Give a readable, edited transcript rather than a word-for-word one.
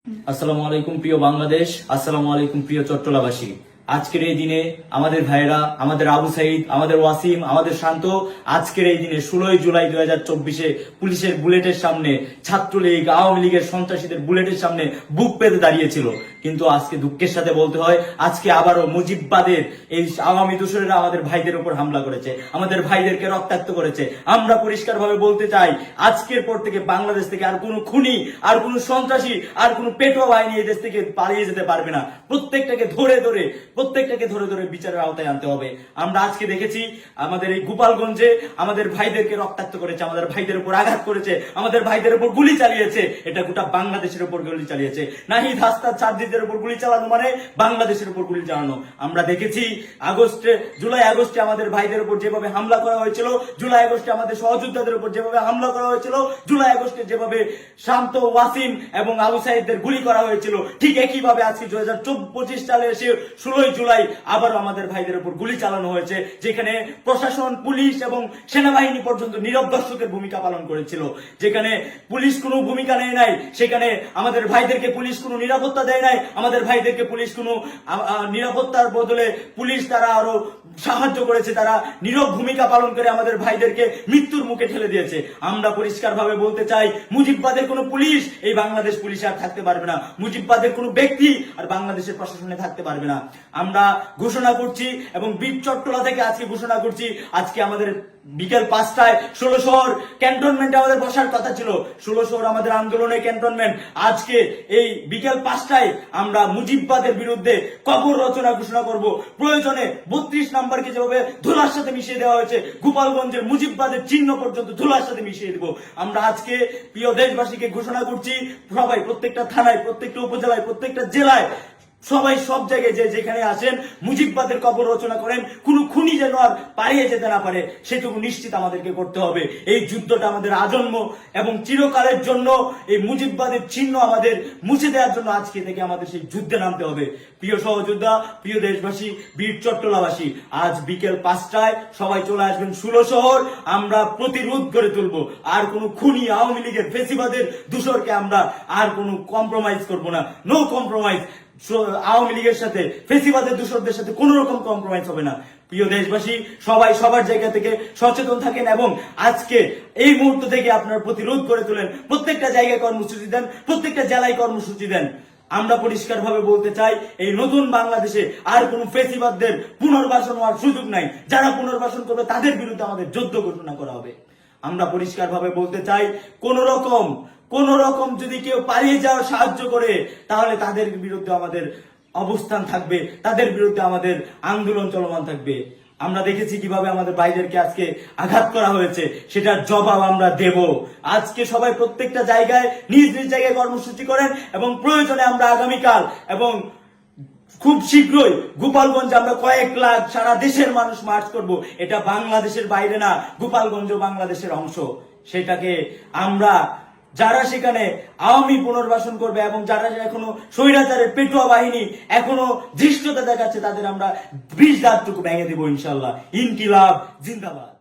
আসসালামু আলাইকুম প্রিয় বাংলাদেশ, আসসালামু আলাইকুম প্রিয় চট্টলাবাসী। আজকের এই দিনে আমাদের ভাইয়েরা, আমাদের আবু সাইদ, আমাদের ওয়াসিম, আমাদের শান্ত আজকের এই দিনে 16 জুলাই 2024 পুলিশের বুলেটের সামনে, ছাত্রলীগ আওয়ামী লীগের সন্ত্রাসীদের বুলেটের সামনে বুক পেতে দাঁড়িয়েছিল। কিন্তু আজকে দুঃখের সাথে বলতে হয়, আজকে আবারও মুজিববাদের এই আওয়ামী দোসরেরা আমাদের ভাইদের উপর হামলা করেছে, আমাদের ভাইদেরকে রক্তাক্ত করেছে। আমরা পরিষ্কারভাবে বলতে চাই, আজকের পর থেকে বাংলাদেশ থেকে আর কোনো খুনি, আর কোনো সন্ত্রাসী, আর কোনো পেটোয়া বাহিনী এই দেশ থেকে পালিয়ে যেতে পারবে না। প্রত্যেকটাকে ধরে ধরে বিচারের আওতায় আনতে হবে। আমরা আজকে দেখেছি আমাদের এই গোপালগঞ্জে আমাদের ভাইদেরকে রক্তাক্ত করেছে, আমাদের ভাইদের উপর আঘাত করেছে, আমাদের ভাইদের উপর গুলি চালিয়েছে। এটা গোটা বাংলাদেশের উপর গুলি চালিয়েছে। নাহিদ হাসনাত সাজ্জিদের উপর গুলি চালানো মানে বাংলাদেশের উপর গুলি চালানো। আমরা দেখেছি জুলাই আগস্টে আমাদের ভাইদের উপর যেভাবে হামলা করা হয়েছিল, জুলাই আগস্টে আমাদের সহযোদ্ধাদের উপর যেভাবে হামলা করা হয়েছিল, জুলাই আগস্টে যেভাবে শান্ত, ওয়াসিম এবং আবু সাইদদের গুলি করা হয়েছিল, ঠিক একইভাবে আজকে 2025 সালে এসে 16 জুলাই আবারও আমাদের ভাইদের উপর গুলি চালানো হয়েছে, যেখানে প্রশাসন, পুলিশ এবং সেনাবাহিনী পর্যন্ত নীরব দর্শকের ভূমিকা পালন করেছিল। যেখানে পুলিশ কোনো ভূমিকা নেয় নাই, সেখানে আমাদের ভাইদেরকে পুলিশ কোনো নিরাপত্তা দেয় নাই, আমাদের ভাইদেরকে পুলিশ কোনো নিরাপত্তার বদলে পুলিশ তারা আরো সাহায্য করেছে, তারা নীরব ভূমিকা পালন করে আমাদের ভাইদেরকে মৃত্যুর মুখে ঠেলে দিয়েছে। আমরা পরিষ্কার ভাবে বলতে চাই, মুজিববাদের কোনো পুলিশ এই বাংলাদেশ পুলিশে আর থাকতে পারবে না, মুজিববাদের কোনো ব্যক্তি আর বাংলাদেশের প্রশাসনে থাকতে পারবে না। আমরা ঘোষণা করছি এবং বীর চট্টলা থেকে আজকে ঘোষণা করছি, আজকে আমাদের বিকেল 5টায় 16 শহর ক্যান্টনমেন্টে আমাদের বসার কথা ছিল। 16 শহর আমাদের আন্দোলনের ক্যান্টনমেন্ট। আজকে এই বিকেল 5টায় আমরা মুজিববাদের বিরুদ্ধে কবর রচনা ঘোষণা করব। প্রয়োজনে 32 নাম্বারকে যেভাবে ধুলার সাথে মিশিয়ে দেওয়া হয়েছে, গোপালগঞ্জের মুজিববাদের চিহ্ন পর্যন্ত ধুলার সাথে মিশিয়ে দেব। আমরা আজকে প্রিয় দেশবাসীকে ঘোষণা করছি, সবাই প্রত্যেকটা থানায়, প্রত্যেকটা উপজেলায়, প্রত্যেকটা জেলায়, সবাই সব জায়গায় যেখানে আসেন মুজিববাদের কবর রচনা করেন। কোন খুনি যেন আর পালিয়ে যেতে না পারে, সেটুকু নিশ্চিত আমাদেরকে করতে হবে। এই যুদ্ধটা আমাদের আজন্ম এবং চিরকালের জন্য, এই মুজিববাদের চিহ্ন আমাদের মুছে দেওয়ার জন্য আজকে থেকে আমাদের সেই যুদ্ধে নামতে হবে। প্রিয় সহযোদ্ধা, প্রিয় দেশবাসী, বীর চট্টলাবাসী, আজ বিকেল 5টায় সবাই চলে আসবেন 16 শহর। আমরা প্রতিরোধ করে তুলব। আর কোন খুনি, আওয়ামী লীগের ফেসিবাদের দূষরকে আমরা আর কোনো কম্প্রোমাইজ করব না। No compromise. আওয়ামী লীগের সাথে, ফেসিবাদের দূষরদের সাথে কোন রকম কম্প্রোমাইজ হবে না। প্রিয় দেশবাসী, সবাই সবার জায়গা থেকে সচেতন থাকেন এবং আজকে এই মুহূর্ত থেকে আপনারা প্রতিরোধ করে তোলেন। প্রত্যেকটা জায়গায় কর্মসূচি দেন, প্রত্যেকটা জেলায় কর্মসূচি দেন। আমরা পরিষ্কার ভাবে বলতে চাই, এই নতুন বাংলাদেশে আর কোন ফেসিবাদদের পুনর্বাসন হওয়ার সুযোগ নাই। যারা পুনর্বাসন করবে তাদের বিরুদ্ধে আমাদের যুদ্ধ ঘোষণা করা হবে। আমরা পরিষ্কার ভাবে বলতে চাই, কোন রকম যদি কেউ পালিয়ে যাওয়ার সাহায্য করে, তাহলে তাদের বিরুদ্ধে আমাদের অবস্থান থাকবে, তাদের বিরুদ্ধে আমাদের আন্দোলন চলমান থাকবে। আমরা দেখেছি কিভাবে আমাদের ভাইদেরকে আজকে আঘাত করা হয়েছে, সেটার জবাব আমরা দেব। আজকে সবাই প্রত্যেকটা জায়গায় নিজ নিজ জায়গায় কর্মসূচি করেন এবং প্রয়োজনে আমরা আগামীকাল এবং খুব শীঘ্রই গোপালগঞ্জে আমরা কয়েক লাখ সারা দেশের মানুষ মার্চ করব। এটা বাংলাদেশের বাইরে না, গোপালগঞ্জ বাংলাদেশের অংশ। সেটাকে আমরা, যারা সেখানে আওয়ামী পুনর্বাসন করবে এবং যারা এখনো স্বৈরাচারের পেটুয়া বাহিনী এখনো ধৃষ্টতা দেখাচ্ছে, তাদের আমরা 20 দাঁতটুকু ভেঙে দেবো ইনশাল্লাহ। ইনকিলাব জিন্দাবাদ।